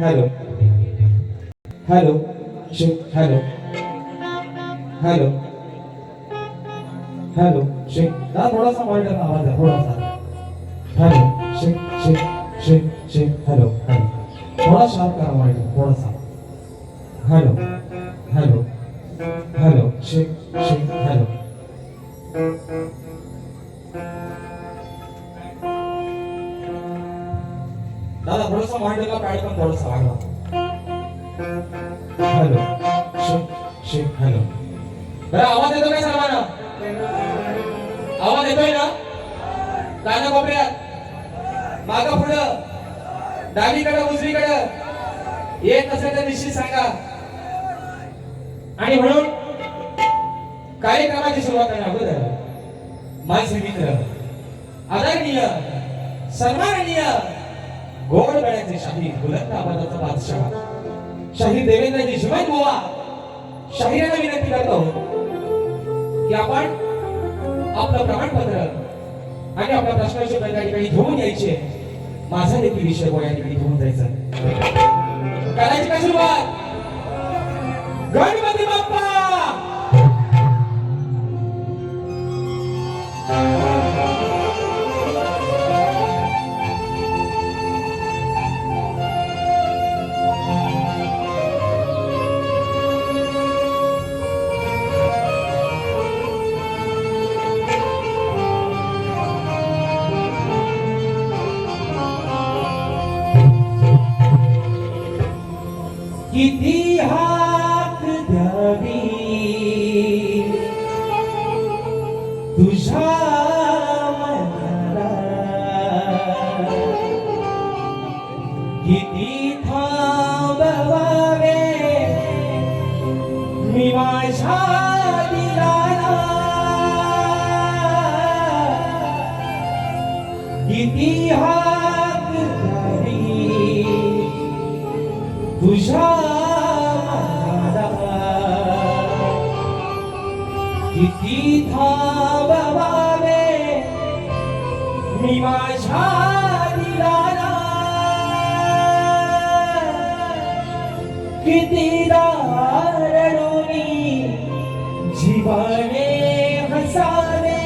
Hello hello hello hello hello ना थोड़ा सा मॉनिटर का आवाज है थोड़ा सा हेलो हेलो हेलो थोड़ा शार्प करो मॉनिटर थोड़ा सा हेलो हेलो हेलो हेलो दादा थोड़ा सा मॉनिटर का पैड पण थोड़ा सा वाढवा हेलो हेलो बरं आवाज येतो काय सर्वांना आवाज येतोय ना काना कोपऱ्यात मागं पुढं डावीकडे उजवीकडे येत असेल तर निश्चित सांगा आणि म्हणून कार्यक्रमाची सुरुवात करण्या अगोदर माझे मित्र आदरणीय सन्माननीय गोड गळ्याचे शाहीर बुलंद आवाजाचा बादशाह शाहीर देवेंद्रजी शिवाय बुवा शाहिरांना विनंती करतो की आपण आपलं प्रमाणपत्र आणि आपला प्रश्नाचे उत्तर या ठिकाणी घेऊन यायचे. माझा देखील विषय या ठिकाणी घेऊन जायचं. करायची का सुरुवात? गणपती बाप्पा किती हात द्यावी तुझ्या मनाला, किती थांबवावे मी माझ्या दिलाला, किती हात द्यावी तुझ्या किती थांबवावे मी माझ्या दिलाला, किती रडोनी जीवाने हसावे,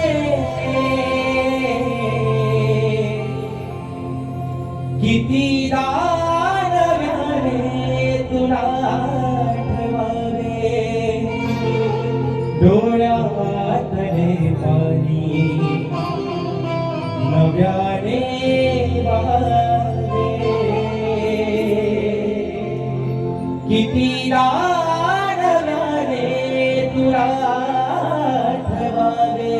किती नव्याने तुला ठेवावे, डोळ्यातले पाणी नव्याने वाहवे, किती नव्याने तुला ठेवावे,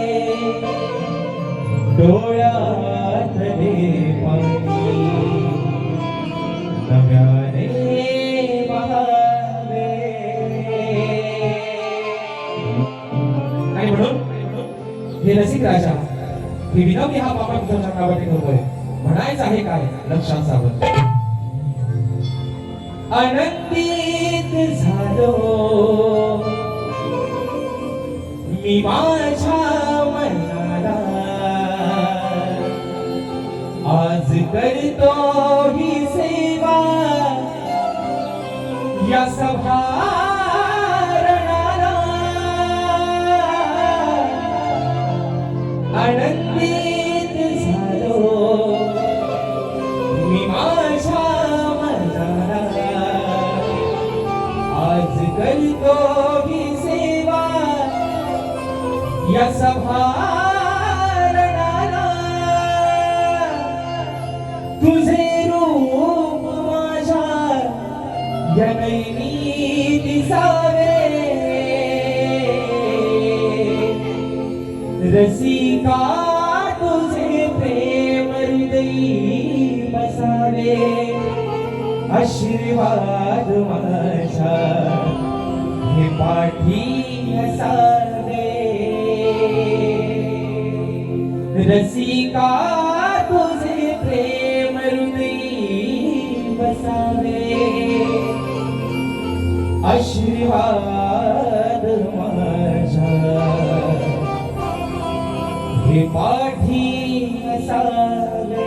डोळ्यातले पाणी नव्याने वाहवे. आणि म्हणून हे रसिक राजा हे विनोदी हा बाबा तुझ्या चक्रावरती करतोय. म्हणायचं आहे काय लक्षात सावध. आनंदित झालो मी माझ्या मनाला, आज करतो ही सेवा या सभा आनंदित झालो मी माझ्या मनाला, आज करतो ही सेवा या सभारणाला, तुझे रूप माझ्या या नैनी दिसावे, रसिका तुझे प्रेम हृदयी बसावे, आशीर्वाद माझ्या हे पाठी असावे, रसिका तुझे प्रेम हृदयी बसावे, आशीर्वाद माझ्या हे पाठी असावे.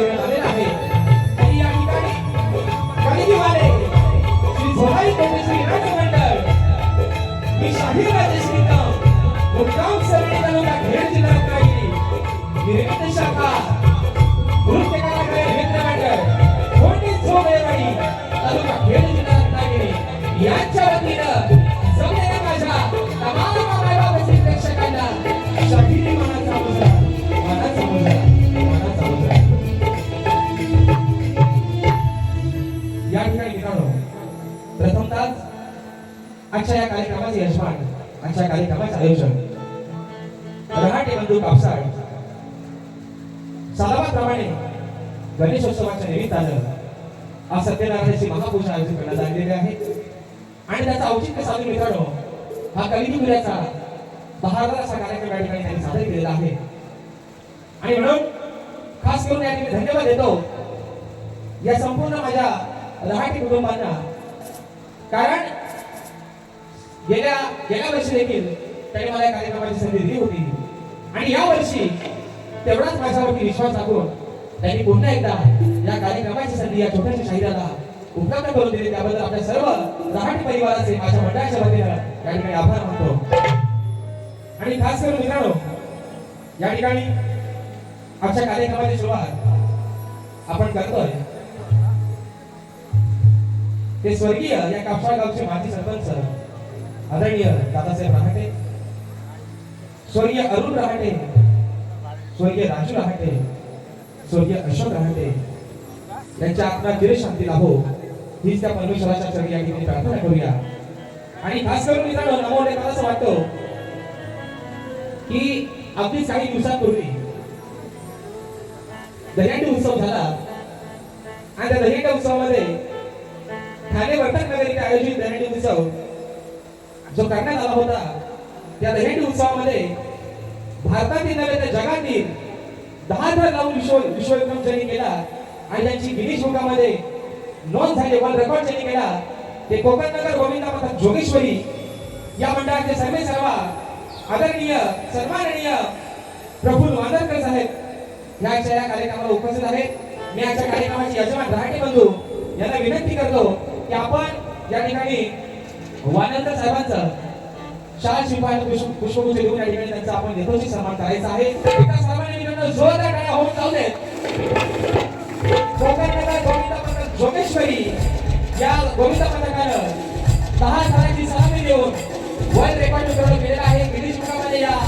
वेळ आलेला आहे आणि या ठिकाणी कलियुगाले श्री झोलाई कोटेश्वरी नाट्य मंडळ मी शाहीर राजे श्रीराम मुक्काम सरणी तालुका खेड जिल्हा रत्नागिरी निर्मित शाखा नृत्य कलाकार मित्र मंडळ कोणी झोगेवाडी तालुका खेड जिल्हा रत्नागिरी यांच्या वतीनं जमलेल्या माझ्या तमाम मायबापाचे प्रेक्षकांना शाहिरी मनाचा मुजरा मनाचा मुजरा मनाचा मुजरा या ठिकाणी मित्रांनो प्रथमतः आजच्या या कार्यक्रमाचे यजमान आजच्या कार्यक्रमाचे आयोजक रहाटे बंधू कापसाड सालाबाप्रमाणे गणेशोत्सवाच्या निमित्तानं आज सत्यनारायणाची महापूजा आयोजित करण्यात आलेली आहे आणि त्याचा औचित्य साधून मित्रांनो हा कलियुगाचा बहारदार असा कार्यक्रम या ठिकाणी त्यांनी सादर केलेला आहे आणि म्हणून खास करून या ठिकाणी धन्यवाद देतो या संपूर्ण माझ्या रहाटी कुटुंबांना कारण गेल्या वर्षी देखील त्यांनी मला या कार्यक्रमाची संधी दिली होती आणि या वर्षी तेवढाच माझ्यावरती विश्वास टाकून त्यांनी पुन्हा एकदा या कार्यक्रमाची संधी या छोट्याशा शाहिराला उपलब्ध करून दिली त्याबद्दल आपल्या सर्व रहाटी परिवाराचे माझ्या मंडळाच्या वतीनं या ठिकाणी आभार मानतो आणि खास करून मित्रांनो या ठिकाणी आमच्या कार्यक्रमाची सुरुवात आपण करतोय ते स्वर्गीय या कापसाड गावचे माजी सरपंच आदरणीय दादासाहेब रहाटे स्वर्गीय अरुण रहाटे स्वर्गीय राजू रहाटे स्वर्गीय अशोक रहाटे यांच्या आत्मा चिरशांती लाभो हीच त्या परमेश्वराच्या चरणी या ठिकाणी प्रार्थना करूया आणि खास करून मित्रांनो नमोने मला असं वाटतं की अगदी काही दिवसांपूर्वी दहीहंडी उत्सव झाला आणि त्या दहीहंडी उत्सवामध्ये ठाणे वर्तक नगर इथे आयोजित दहीहंडी उत्सव जो करण्यात आला होता त्या दहीहंडी उत्सवामध्ये भारतातील नव्हे तर जगातील 10,000 लावून विश्वविक्रम ज्यांनी केला आणि त्यांची गिनीज बुकामध्ये नोंद झाली वर्ल्ड रेकॉर्ड ज्यांनी केला ते कोकण नगर गोविंदा पथक जोगेश्वरी या मंडळाचे सर्वा आदरणीय सन्माननीय प्रफुल्ल वांदरकर साहेब या कार्यक्रमाला उपस्थित आहेत मी आजच्या कार्यक्रमाचे यजमान रहाटे बंधू यांना विनंती करतो की आपण या ठिकाणी वानंतर साहेबांचं शाळा शिपायाला पुष्पगुच्छ देऊन या ठिकाणी त्यांचा आपण यथोचित सन्मान करायचा आहे एका सर्वांनी मित्रांनो जोरदार टाळ्या होऊन जाऊ देत कोकण नगर गोविंदा पथक जोगेश्वरी या गोविंदा पथकानं 10 सालाची सलामी देऊन वर्ल्ड रेकॉर्ड मिळवून केलेला आहे गिनीज बुकामध्ये या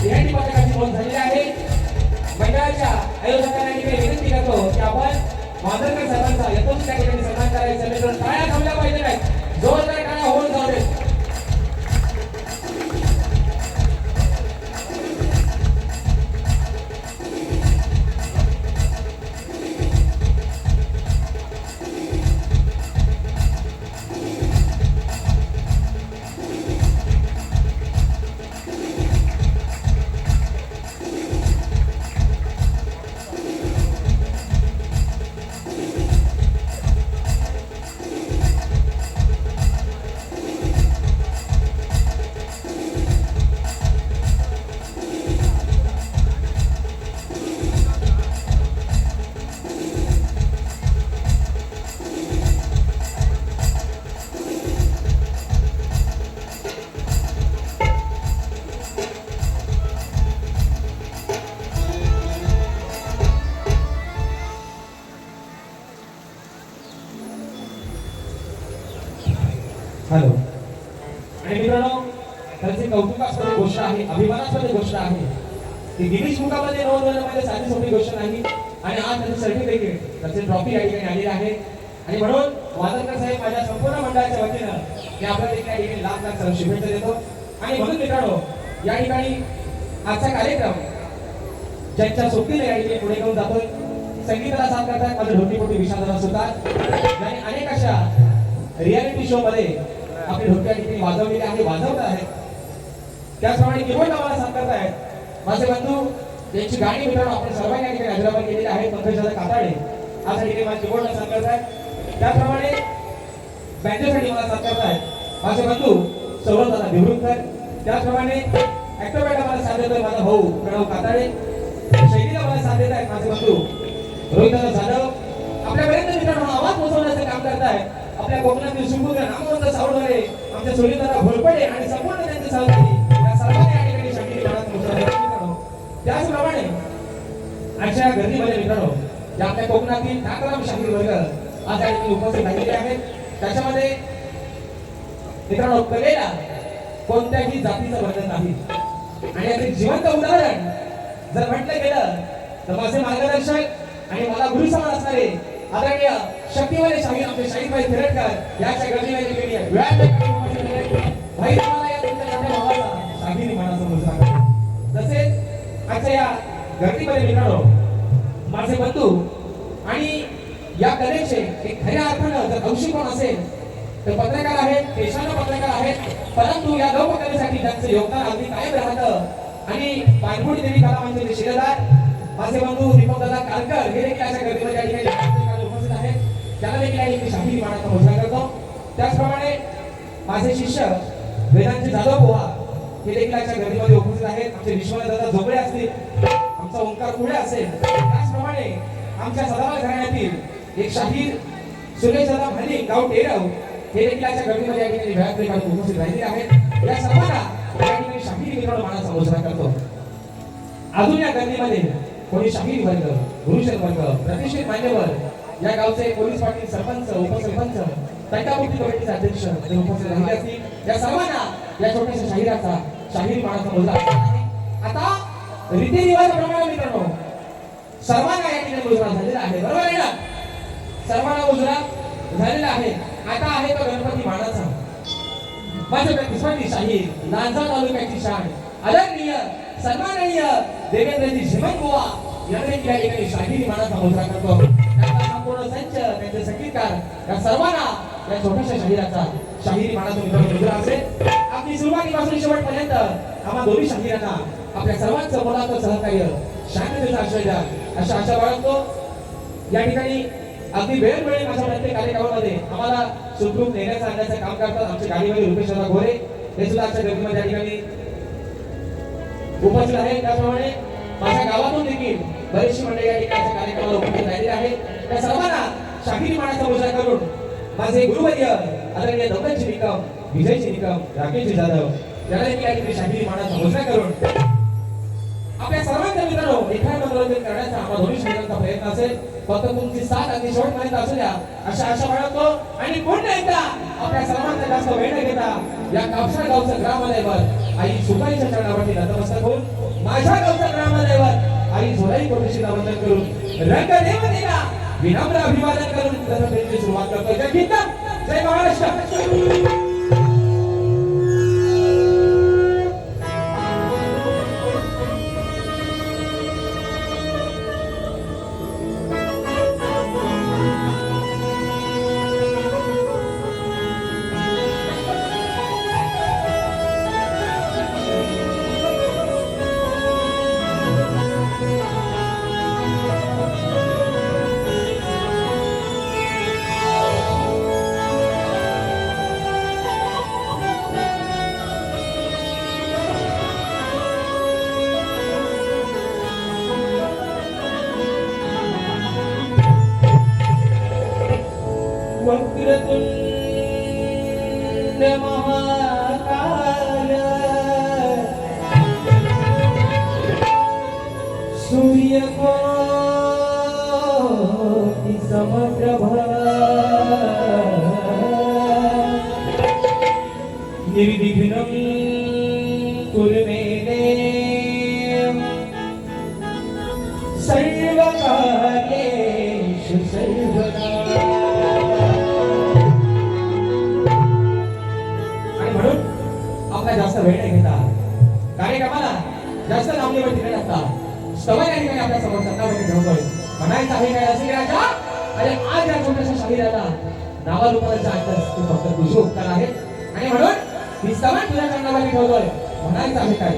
दहीहंडी पथकाची नोंद झालेली आहे मंडळाच्या आयोजकांना मी विनंती करतो की आपण वांदरकर साहेबांचा यथोचित त्या ठिकाणी सन्मान करायचा मित्रांनो टाळ्या थांबल्या पाहिजे नाहीत जोरदार टाळ्या होऊन जाऊ देत हॅलो आणि मित्रांनो त्याची कौतुकास्पद गोष्ट आहे अभिमानास्पद गोष्ट आहे की गिनीज बुकामध्ये नोंद होणं म्हणजे साधी सोपी गोष्ट नाही आणि आज त्याचं सर्टिफिकेट त्याची ट्रॉफी या ठिकाणी आलेली आहे आणि म्हणून वादनकर साहेब माझ्या संपूर्ण मंडळाच्या वतीनं मी आपल्याला या ठिकाणी लाख शुभेच्छा देतो आणि म्हणून मित्रांनो या ठिकाणी आजचा कार्यक्रम ज्यांच्या सोबतीने या ठिकाणी पुढे घेऊन जातोय संगीताला साथ करतात माझे ढोलकीपोटी विशालदादा सुतार आणि अनेक अशा रियालिटी शो मध्ये आपली ढोलकी ठिकाणी वाजवलेली आहे वाजवत आहेत त्याचप्रमाणे कीबोर्ड आम्हाला साथ करत आहेत माझे बंधू त्यांची गाणी मित्रांनो आपण सर्वांनी या ठिकाणी हजराबाद केलेली आहे पंकजदादा काताडे आज ठिकाणी माझे कीबोर्डला साथ करत आहेत त्याचप्रमाणे बँजोसाठी मला साथ करत आहेत माझे बंधू सौरभदादा भिवरुणकर त्याचप्रमाणे ऍक्टोबॅटा मला साथ देतोय माझा भाऊ प्रणव काताडे शैलीला मला साथ देत आहेत माझे बंधू रोहितदादा जाधव आपल्यापर्यंत मित्रांनो आवाज पोहोचवण्याचं काम करतायत. आपल्या कोकणातील सुपुत्र नामवंत सावळवारे आमच्या सुनीलदादा घोरपडे आणि संपूर्ण त्यांचे सहकारी या सर्वांनी या ठिकाणी शांती मनात पोहोचवले मित्रांनो. त्याचप्रमाणे आजच्या गर्दीमध्ये मित्रांनो या आपल्या कोकणातील ठाकराम शाहीर वर्ग आज या ठिकाणी उपस्थित राहिलेले आहेत. त्याच्यामध्ये मित्रांनो कलेला कोणत्याही जातीचं बंधन नाही आणि याचे जिवंत उदाहरण जर म्हटलं गेलं तर माझे मार्गदर्शक आणि मला गुरु समान असणारे आदरणीय शक्तिवाले शाहीर आमचे शाहीरभाई थिरटकर याच्या गर्दीमध्ये भाई तुम्हाला या तुमच्या मोठ्या भावाचा शाहीर मानाचा मुजरा करतो. तसेच आजच्या या गर्दीमध्ये मित्रांनो माझे बंधू आणि या कलेचे एक खऱ्या अर्थानं जर अंशी कोण असेल तर पत्रकार आहेत, पेशाने पत्रकार आहेत, परंतु या लोककलेसाठी त्यांचं योगदान अगदी कायम राहतं आणि पाणबुडी देवी कला मंदिराचे शिलेदार माझे बंधू दीपकदादा कारकर हे देखील अशा गर्दीमध्ये या ठिकाणी उपस्थित आहेत. त्याला देखील एक शाहीर मानाचा मुजरा करतो. त्याचप्रमाणे माझे शिष्य वेदांत जाधव पोहा हे देखील अशा गर्दीमध्ये उपस्थित आहेत. आमचे विश्वनाथदादा झोपडे असतील, आमचा ओंकार कुडे असेल, त्याचप्रमाणे आमच्या सदाभाई घराण्यातील एक शाहीर सुरेशदादा भाली गाव टेरव हे देखील अशा गर्दीमध्ये या ठिकाणी वेळापत्रक काढून उपस्थित राहिलेले आहेत. या सर्वांना या ठिकाणी शाहीर मित्रांनो मानाचा मुजरा करतो. अजून या गर्दीमध्ये कोणी शाहीर वर्ग, गुरुजन वर्ग, प्रतिष्ठित मान्यवर, या गावचे पोलीस पाटील, सरपंच, उपसरपंच, तंटामुक्ती कमिटीचे अध्यक्ष उपस्थित राहिले असतील. या सर्वांना या छोट्याशा शाहिराचा शाहीर मानाचा मुजरा आहे. आता रीतिरिवाजाप्रमाणे मित्रांनो सर्वांना या ठिकाणी मुजरा झालेला आहे. बरोबर आहे ना? सर्वांना मुजरा झालेला आहे. आता आहे तो गणपती मानाचा. माझ्या किस्मती शाहीर, लांजा तालुक्याची शान, आदरणीय सन्माननीय देवेंद्रजी झिमन बुवा यांनी या ठिकाणी शाहीर मानाचा मुजरा करतो. त्यांचा संपूर्ण संच, त्यांचे संगीतकार या सर्वांना या छोट्याशा शाहिराचा शाहीर मानाचा मुजरा असेल. आपली सुरुवातीपासून शेवटपर्यंत आम्हा दोन्ही शाहिरांना आपल्या सर्वांचं मोलाचं सहकार्य शांततेचा आश्रय द्या अशा आशा बाळगतो. या ठिकाणी अगदी वेळोवेळी माझ्या प्रत्येक कार्यक्रमामध्ये आम्हाला सुखरूप नेण्याचं आणण्याचं काम करतात आमचे गाडीवाले रुपेशदादा घोरे हे सुद्धा आजच्या गर्दीमध्ये या ठिकाणी उपस्थित आहे. त्याप्रमाणे माझ्या गावातून देखील बरीचशी मंडळी या ठिकाणी कार्यक्रमाला उपस्थित राहिलेली आहे. त्या सर्वांना शाहीर मानाचा मुजरा करून माझे गुरुवर्य आदरणीय दौलतजी निकम, विजयजी निकम, राकेशजी जाधव यांना देखील या ठिकाणी शाहीर मानाचा मुजरा करून आपल्या सर्वांच्या मित्रांनो एखाद मनोरंजन करण्याचा आम्हा दोन्ही शाहिरांचा प्रयत्न असेल. फक्त तुमची साथ अगदी शेवटपर्यंत असू द्या अशा आशा बाळगतो. आणि पुन्हा एकदा आपल्या सर्वांचा जास्त वेळ न घेता या कापसा गावचं ग्रामदैवत आई सुपारीच्या चरणावरती नतमस्तक होऊन माझ्या गावचं ग्रामदैवत आई झोलाई कोटेशी वंदन करून रंगदेवतेला विनम्र अभिवादन करून ग्रंथाची सुरुवात करतो. जय हिंद, जय महाराष्ट्र. वक्रतुंड महाकाय सूर्यकोटि समप्रभ निर्विघ्नं कुरु मे देव सर्वकार्येषु सर्वदा. जास्त वेळ नाही घेता कार्यक्रमाला जास्त नामनेवरती न टाकता सवय नाही काय आपल्या समोर सत्तावरती ठेवतोय. म्हणायचं आहे काय असे राजा आणि आज या छोट्याशा शाहिराला नावारूपाचा अंतर तू फक्त तुझे उपकार आहेत आणि म्हणून ही सवय तुझ्या चरणावरती ठेवतोय. म्हणायचं आहे काय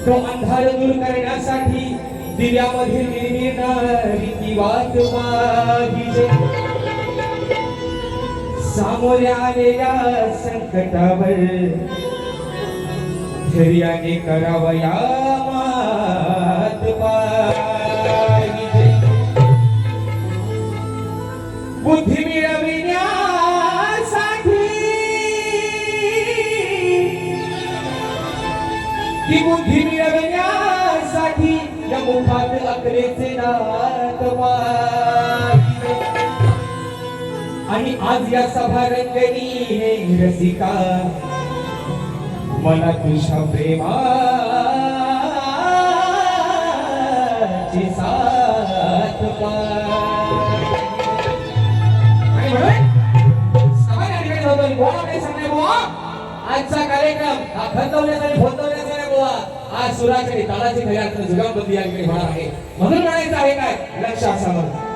तो अंधार दूर करण्यासाठी दिव्यामध्ये निर्मिळणारी ती वाट पाहिजे. सामोऱ्या आलेल्या संकटावर धैर्याने करावया मात पाहिजे. बुद्धी मिळविण्यासाठी ती बुद्धी मिळविण्यासाठी या मुखात अकलेचे नाद पाहिजे. आणि आज या सभा रंगणी रसिका मला तुझ्या प्रेमाची साथ पाहिजे. आणि म्हणून सभा या ठिकाणी होतो. बोला काही सांगणे बुवा, आजचा कार्यक्रम हा खंतवण्याचा आणि फोतवण्याचा नाही बुवा. आज सुराची आणि तालाची खरी अर्थाने जुगामबंदी या ठिकाणी होणार आहे. म्हणून म्हणायचं आहे काय, लक्ष असावं.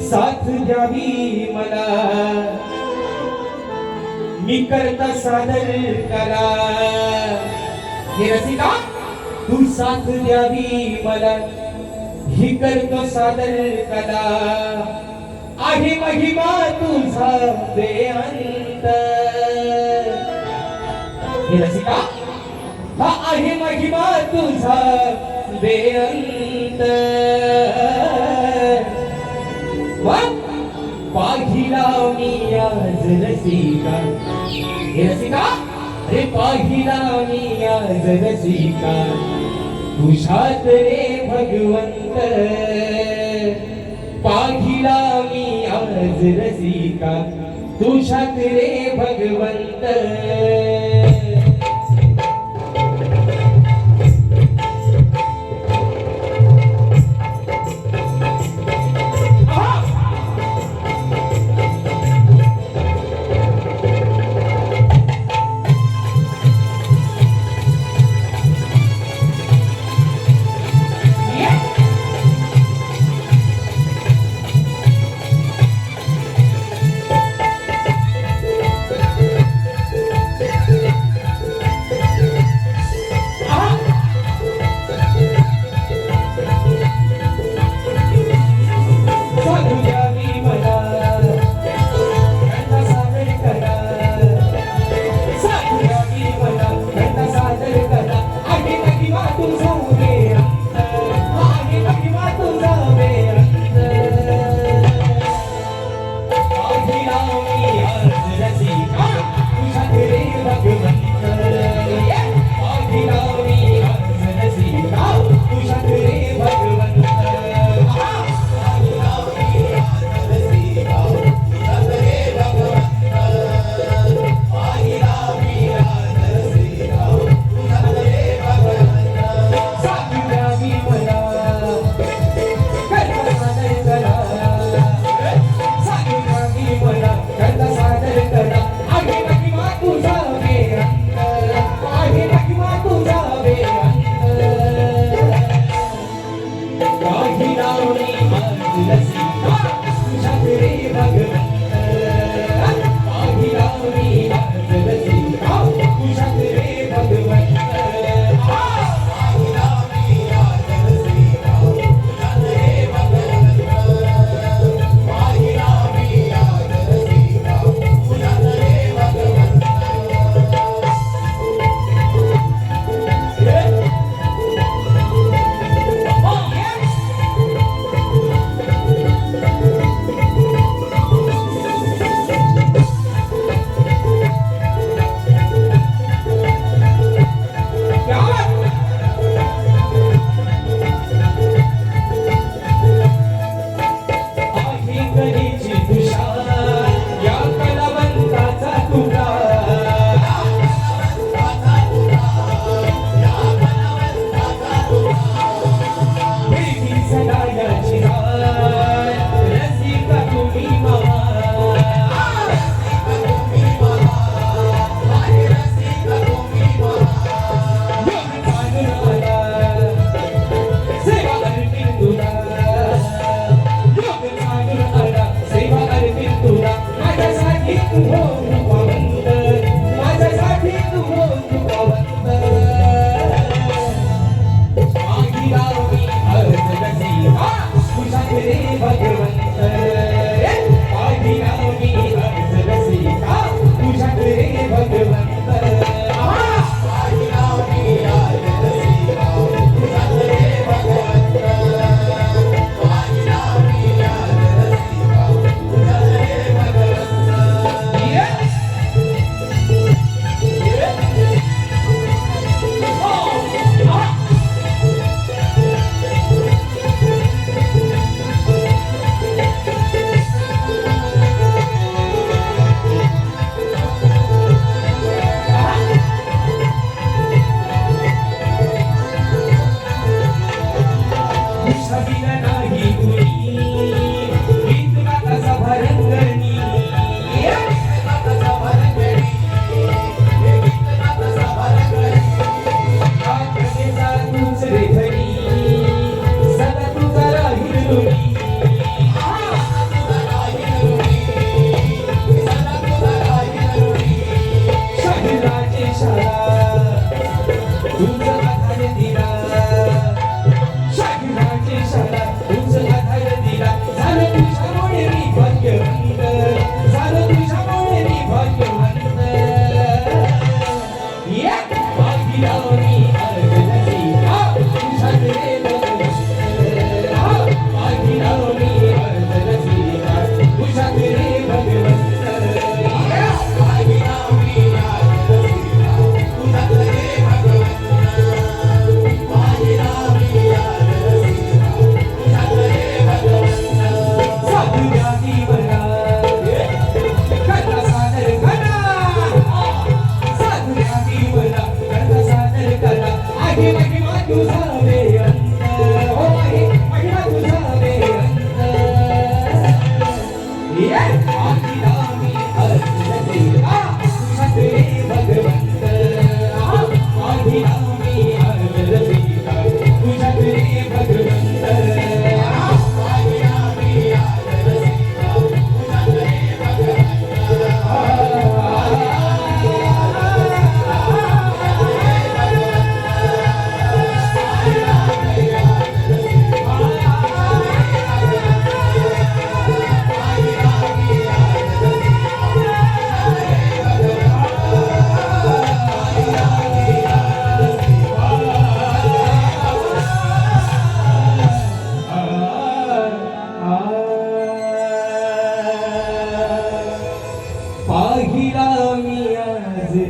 साथ द्यावी मला मी करता सादर करा. हे रसिका, तू साथ द्यावी मला ही करतो सादर कला. आहे महिमा तुझा बेअंत. हे रसिका, हा आहे महिमा तुझा बेअंत. पाहिला मी आज रसिका. हे रसिका, रे पाहिला मी आज रसिका तुझ्यात रे भगवंत. पाहिला मी आज रसिका तुझ्यात रे भगवंत.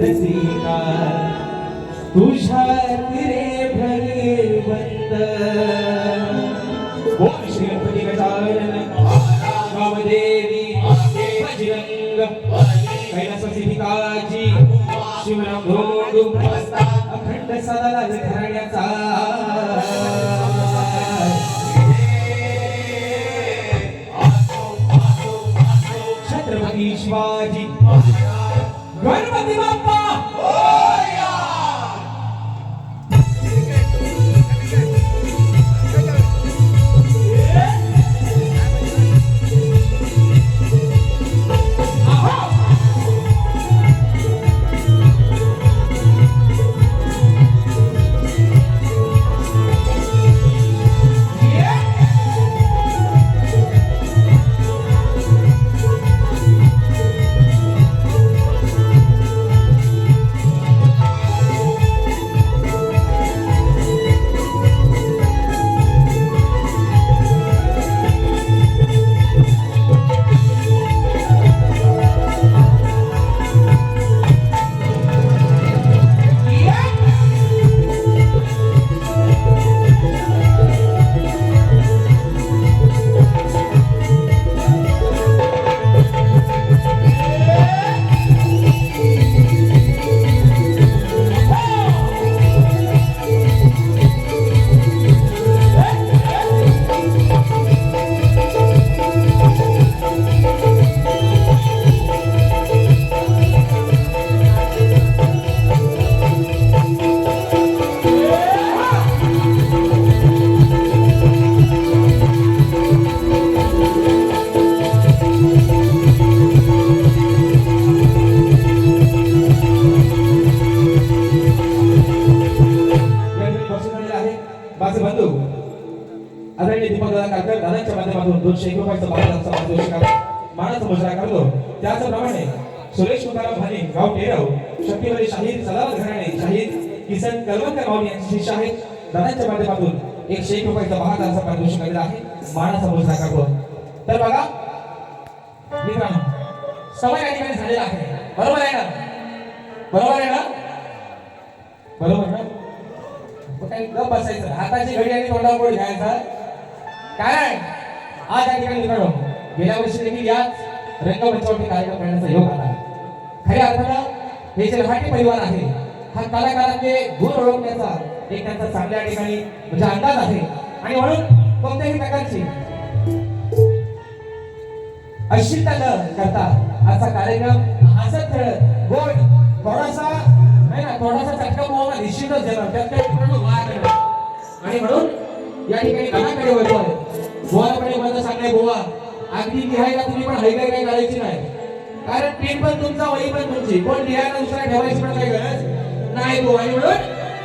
श्रीकार तुझ्यात रे भगवंत ओम श्री गणपती गजानन कामदेवी बजरंग कैलासवासी भिकाजी शिवराम धोंडू अखंड सदा घराण्याचा छत्रपती शिवाजी गणपती बाप्पा माझे बंधू आदरणीय दीपकदादा काळकर दादांच्या माध्यमातून 201 रुपयाचा बाजाराचा पारितोषिक मानाचा मुजरा करतो. त्याचप्रमाणे सुरेश मुकाराम भाने गाव टेरव शक्तीवली शाहीर सलावत घराणे शाहीर किसन कलवंकर माऊली यांचे शिष्य आहेत. दादांच्या माध्यमातून 101 रुपयाचा बाजाराचा पारितोषिक दिला आहे मानाचा मुजरा करतो. तर बघा मित्रांनो समय या ठिकाणी झालेला आहे. बरोबर आहे ना? बरोबर आहे ना? बरोबर ना? काही गप बसायचं हाताची घडी आणि तोंडावर बोट घ्यायचा. कारण आज या ठिकाणी मित्रांनो गेल्या वर्षी देखील याच रंगमंचावरती कार्यक्रम करण्याचा योग आला. खऱ्या अर्थानं हे जे लहाटी परिवार आहे हा कलाकारांचे गुण ओळखण्याचा एक त्यांचा चांगल्या ठिकाणी म्हणजे अंदाज आहे. आणि म्हणून कोणत्याही प्रकारची अश्लीलता न करता आजचा कार्यक्रम हसत खेळत गोड थोडासा नाही ना थोडासा चटका मोहमा निश्चितच देणार त्यात काही मित्रांनो वाद नाही. आणि म्हणून या ठिकाणी गाण्याकडे वळतोय. बोवाकडे मला सांगणे बोवा अगदी लिहायला तुम्ही पण हायगाय काही करायची नाही. कारण पेन पण तुमचा वही पण तुमची पण लिहायला दुसऱ्या ठेवायची पण काही गरज नाही बोवा. आणि म्हणून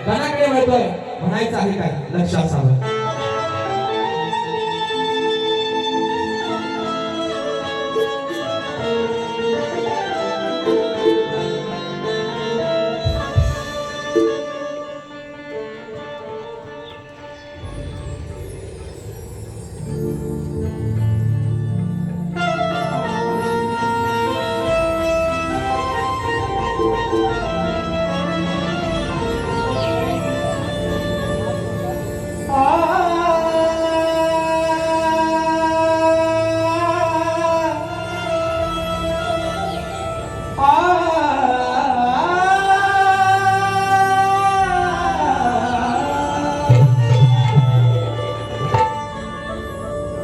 गाण्याकडे वळतोय म्हणायचं आहे काय लक्षात असावं.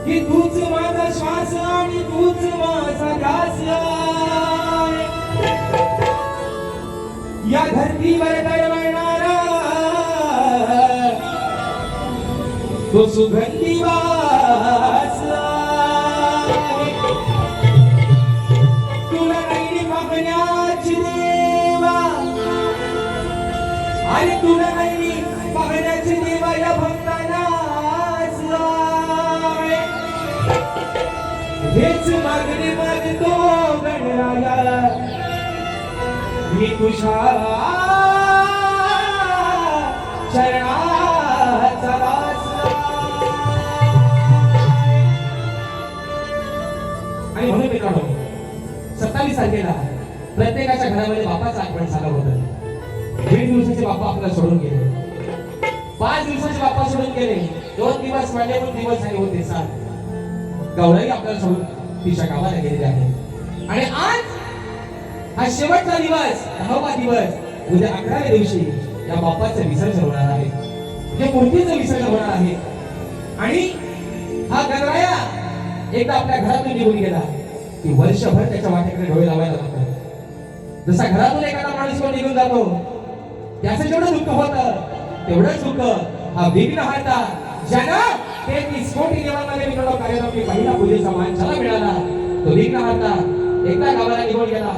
की तूच माझा श्वास आणि तूच माझा ध्यास या धरतीवर दरवळणारा तो सुगंधी वास तुला नाही मागण्याची देवा आणि तुला नाही मागण्याची देवा या भक्तांना हेच मागणी मागतो गणराया मी तुझ्या चरणाचा दास. आणि म्हणून मित्रांनो 27 तारखेला प्रत्येकाच्या घरामध्ये बापाचं आगमन झालं होतं. 1.5 दिवसाचे बाप्पा आपल्याला सोडून गेले. 5 दिवसाचे बाप्पा सोडून गेले. 2 दिवस वाढले, 2 दिवस झाले होते 7. गौराई आपल्याला सोडून तिच्या गावाला गेलेली आहे. आणि आज हा शेवटचा दिवस, 10वा दिवस. उद्या 11व्या दिवशी या बाप्पाचं विसर्जन होणार आहे. या मूर्तीचं विसर्जन होणार आहे. आणि हा गणराया एकदा आपल्या घरातून निघून गेला की वर्षभर त्याच्या वाटेकडे डोळे लावायला लागतात. जसा घरातून एखादा माणूस कोण निघून जातो, त्याचं जेवढं दुःख होतं तेवढंच दुःख हा विघ्नहर्ता ज्यानं 33 कोटी देवांमध्ये मिळवलं कार्यक्रम पहिला पूजेचा मान ज्याला मिळाला, तो विघ्नहर्ता एकदा गावाला निघून गेला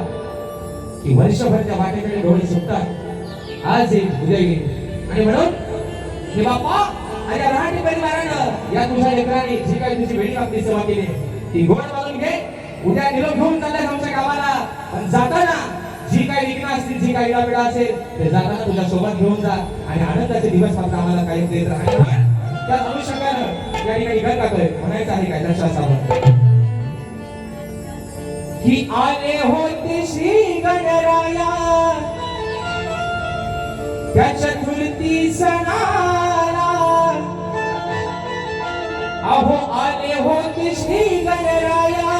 की वर्षभर त्या वाटेकडे डोळे सुटतात. आज येईल, उद्या येईल. आणि म्हणून हे बाप्पा आणि राहटी परिवारानं या तुझ्या लेकरांनी जी काही तुझी वेळी आपली सेवा केली ती गोड मागून घे. उद्या निरोप घेऊन चाललाय आमच्या गावाला. पण जाताना जी काही विघ्न असतील, जी काही पिढा असेल ते जाताना तुझ्या सोबत घेऊन जा आणि आनंदाचे दिवस फक्त आम्हाला कायम देत राहा. त्या अनुषंगानं या ठिकाणी गण टाकतोय म्हणायचं आहे काय दर्शा सावंत की आले होते श्री गणराया त्या चतुर्थी सणाला. अहो आले होते श्री गणराया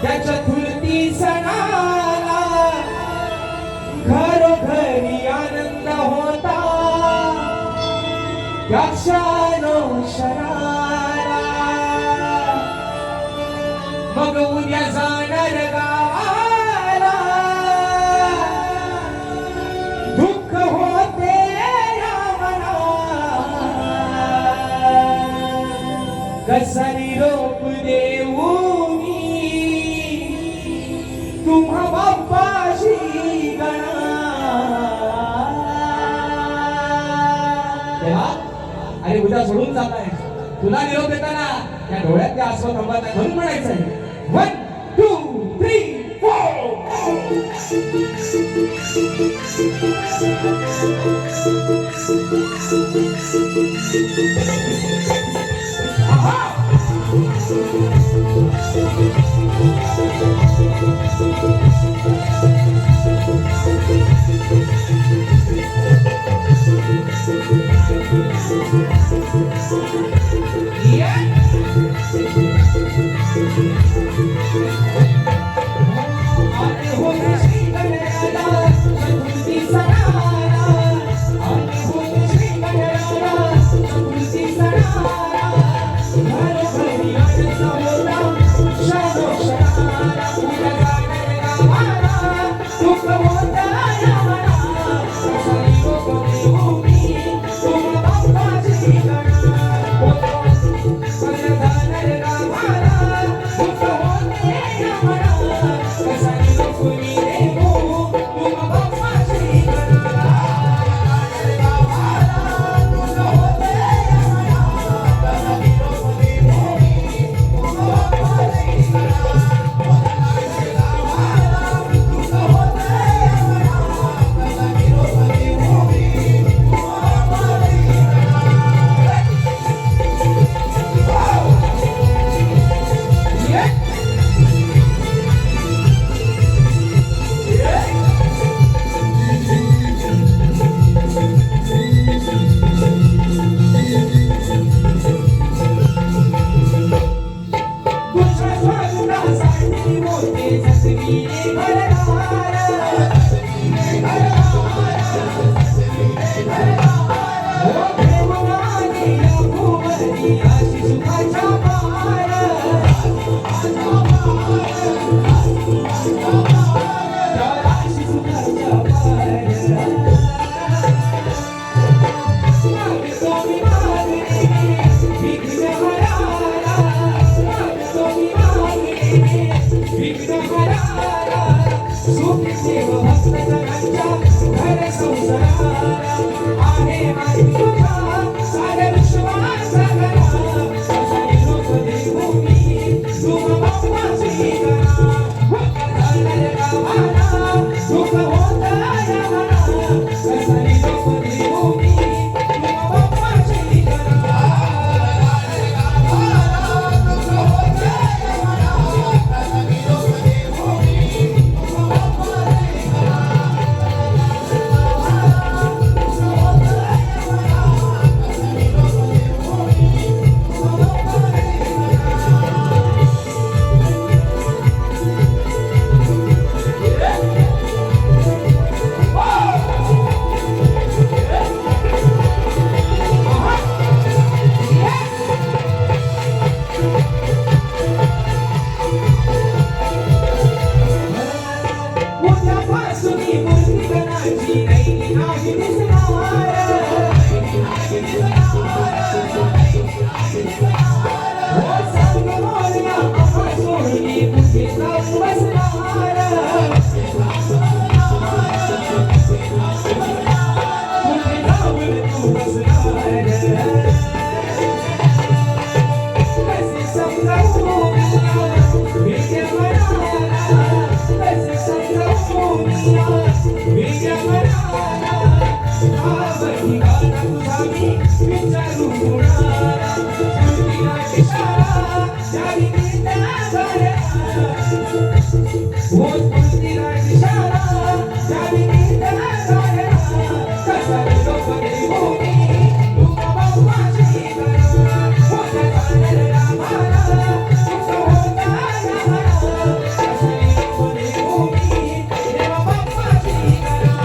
त्या चतुर्थी सणाला. घरोघरी आनंद होता त्या क्षणोक्षणाला. मग उद्या जाणार गावाला दुःख होते रामना. कसा निरोप देऊ तुम्हा बाप्पाशी गणा. अरे उद्या सोडून जाताय, तुला निरोप देताना या डोळ्यात त्या आसवा थांबत नाही म्हणून म्हणायचं आहे 1 2 3 होत पुस्तिका दिशाला जावी कीर्तना गायला कसा लोक देवोनी तुका बाप्पाची गणा होत्या चांदर रामाला तुझं होता याला कसा लोक देवोनी देवा बाप्पाची गणा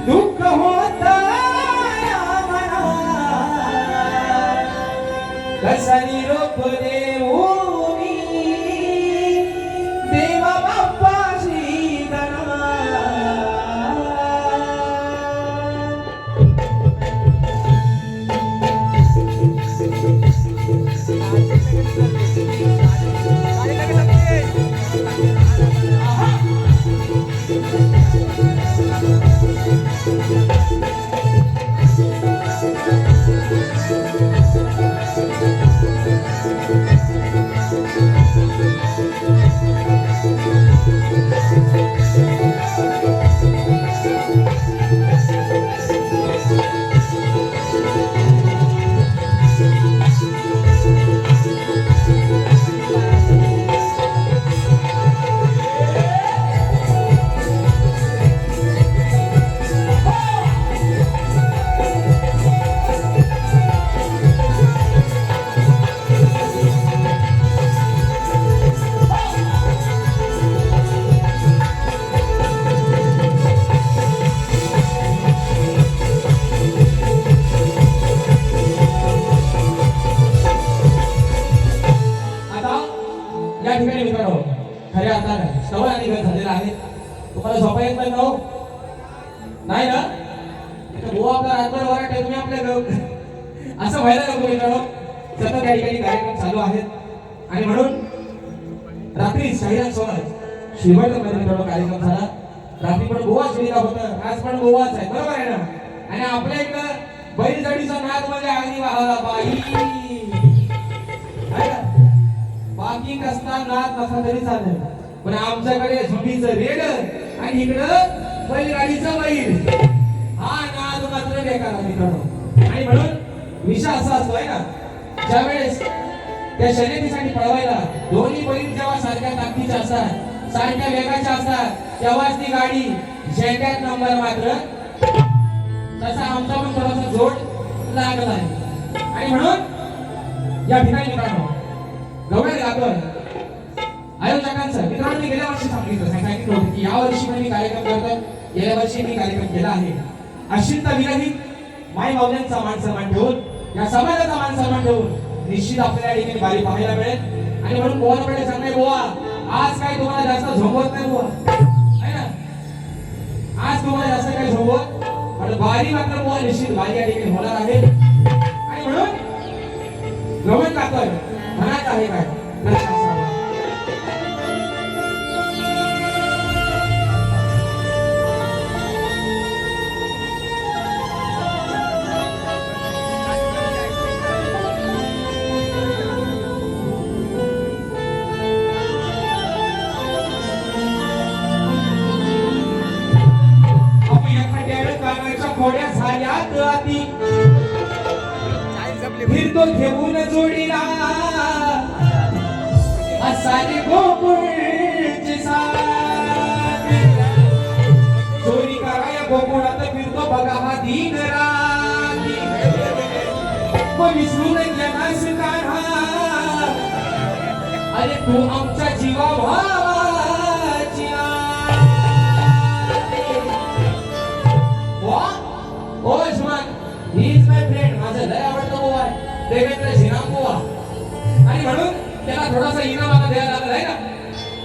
दुःख होता कसा निरोप देऊनी देवा बाप्पाची गणा या ठिकाणी मित्रांनो खऱ्या अर्थाने श्रवण आणि गण झालेला आहे. तुम्हाला झोपा येत नाही हो नाही ना गोवा आपला रातभर वराट आहे तुम्ही आपल्या असं व्हायला नको मित्रांनो. सतत या ठिकाणी कार्यक्रम चालू आहेत आणि म्हणून रात्री शाहीराज सोबत शिवडमध्ये मित्रांनो कार्यक्रम झाला. रात्री पण गोवाच वेळीला होतं आज पण गोवाच आहे बरोबर आहे ना. आणि आपल्या इकडं बैलजडीचा नाद म्हणजे अगदी वाहला बाई बाकी कसला नाद नसा तरी चालेल पण आमच्याकडे झुंबीचं रेड आणि इकडं बैलगाडीचं बैल हा नाद मात्र बेकार आहे मित्रांनो. आणि म्हणून विषय असा असतो आहे ना ज्यावेळेस त्या शर्यतीसाठी पळवायला दोन्ही बैल जेव्हा सारख्या ताकदीचे असतात सारख्या वेगाच्या असतात तेव्हाच ती गाडी झेंड्यात नंबर मात्र तसा आमचा पण थोडासा जोड लागला आहे. आणि म्हणून या ठिकाणी मित्रांनो गवळ्या गातोय आयोजकांचं मित्रांनो मी गेल्या वर्षी सांगितलं होतं की या वर्षी मी कार्यक्रम करतो. गेल्या वर्षी मी कार्यक्रम केला आहे. अशिंत विरहित माई माऊल्यांचा मान सन्मान ठेवून या समाजाचा मान सन्मान ठेवून निश्चित आपल्याला या ठिकाणी बारी पाहायला मिळेल. आणि म्हणून गोवाकडे सांगणे गोवा आज काय तुम्हाला जास्त झोंबवत नाही गोवा आहे ना. आज तुम्हाला जास्त काही झोंबवत पण बारी मात्र गोवा निश्चित बारी या ठिकाणी होणार आहे. आणि म्हणून गवळण गातोय मनात आहे काय खोड्या झाल्यात आती फिरतो घेऊन जोडीला असाने गोकुळची साथ चोरी कराया गोकुळात फिरतो बघा हा दिन राती मग विसरून गेलास काढा अरे तू आमचा जीव स्वभावाची ओ श्रीमान ही इज माय फ्रेंड माझं लय आवडतं बुवा आहे देवेंद्र श्रीराम बुवा आणि म्हणून त्याला थोडासा इनाम आता द्यायला लागला आहे ना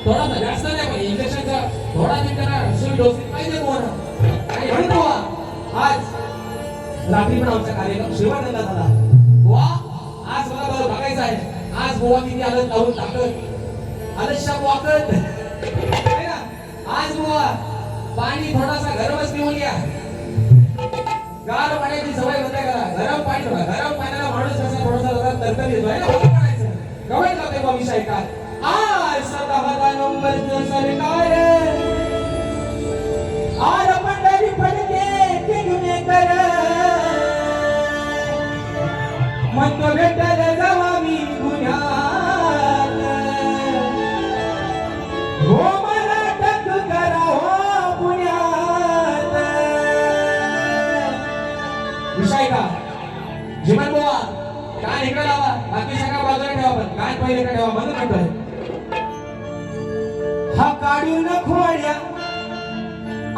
थोडासा जास्त नाही पण इंजेक्शनचा थोडा दिन त्याला सुई डोस पाहिजे बुवा आणि म्हणून बुवा आज रात्री पण आमचा कार्यक्रम शिवानंदा झाला बुवा आज मला बरं बघायचं आहे आज बुवा किती आलं लावून टाकत आलस्या वाकत आहे ना आज बुवा पाणी थोडासा गरमच पिऊन या गार पाण्याची सवय बंद करा गरम पाणी बघा गरम पाण्याला माणूस कसा थोडासा तरतरी येतो आहे ना म्हणायचं गवळ जाते बा विषय काय आज 17 नोव्हेंबरचं सरकार आर पंढरी पडके घेऊन कर म्हणतो भेटल जावा मी गुन्ह्यात हो मला टक करा हो पुण्यात विषय का जीवन बुवा कान इकडे लावा बाकी सगळं बाजूला ठेवा पण कान पहिले इकडे ठेवा म्हणून म्हणतोय हा काढून खोड्या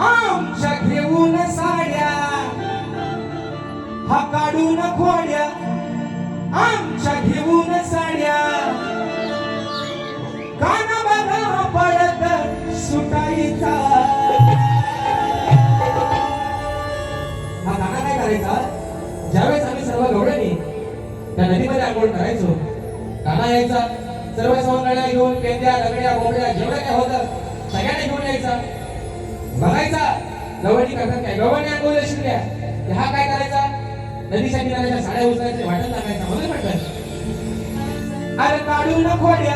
आमच्या घेऊन साड्या हा काढून खोड्या आमच्या घेऊन साड्या काना बघा पडत सुटायचा हा गाणं काय करायचा ज्यावेळेस आम्ही सर्व गवळणी त्या नदीमध्ये आंघोळ करायचो काना यायचा सर्व सवंगड्या घेऊन पेंद्या दगड्या बोबड्या जेवढं काय होतं सगळ्यांना घेऊन यायचा बघायचा गवळणी करतात काय गवळणी आंघोळ शिकल्या हा काय करायचा नदीच्या किनाऱ्याच्या साड्या उचलायच्या वाटत टाकायचा म्हणून म्हटलं अरे काढून खोड्या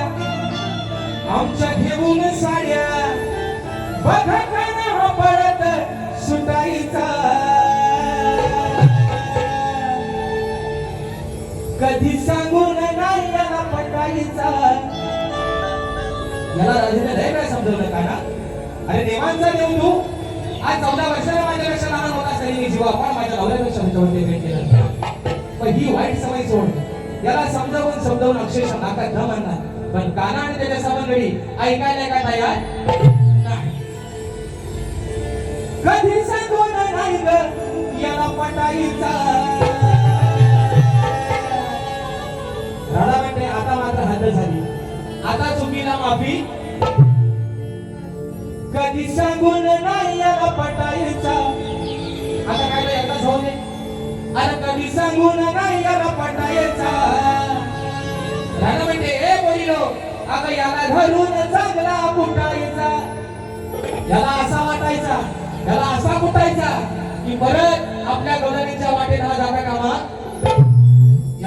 आमच्या घेऊन साड्या बघा काना पडत सुटायचा कधी सांगून नाही याला पटायचा याला राजेने लय काय समजवलं का ना अरे देवांचा देव तू आज 14 वर्षाला माझ्यापेक्षा लहान होता तरी मी जीवा पण माझ्या नवऱ्यापेक्षा भेट केला पण ही वाईट सवय सोड याला समजावून अक्षरशः नाकात न म्हणणार पण काना आणि त्याच्या सवंगडी ऐकायला का तयार नाही कधी सांगून नाही ग याला पटायचा राधा म्हणते आता मात्र हद्द झाली आता चुकीला माफी कधी सांगून नाही याला पटायचा आता काय एकदाच होऊ दे अरे कधी सांगून नाही याला पटायचा राधा म्हणते ए बोलिलो अगं याला धरून चांगला कुटायचा याला असा वाटायचा याला असा कुटायचा की परत आपल्या गवळणीच्या वाटेत हा जागा कामा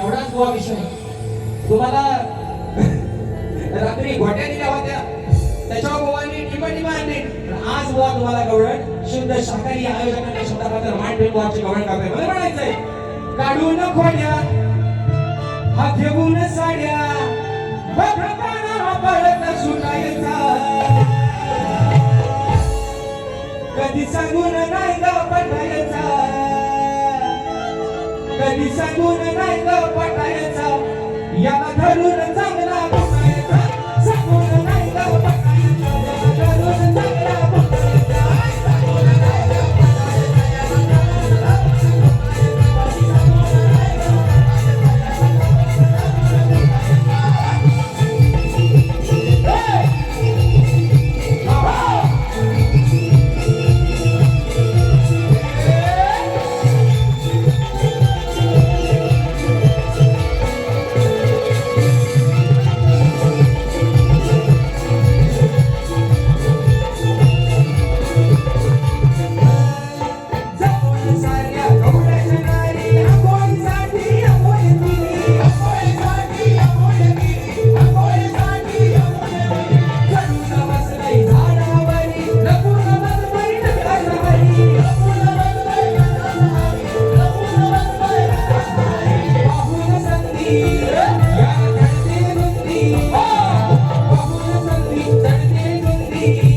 एवढाच गोवा विषय तुम्हाला रात्री घोट्या दिल्या होत्या त्याच्यावर गोवानी टिपा आणली आज गोवा तुम्हाला गवळण शुद्ध शाकाहारी आयोजकांनी शब्दाबद्दल मान ठेवून गोवाची गवळण करते मला म्हणायचंय काढून खोड्या हा घेऊन साड्या बघा काना पडत सुटायचा कधी सांगून नाही ग पटायचा कधी सांगून नाही ग पटायचा याला धरून चांगला कुटायचा सांगून नाही ग पटायचा याला धरून चांगला कुटायचा सांगून नाही ग चढते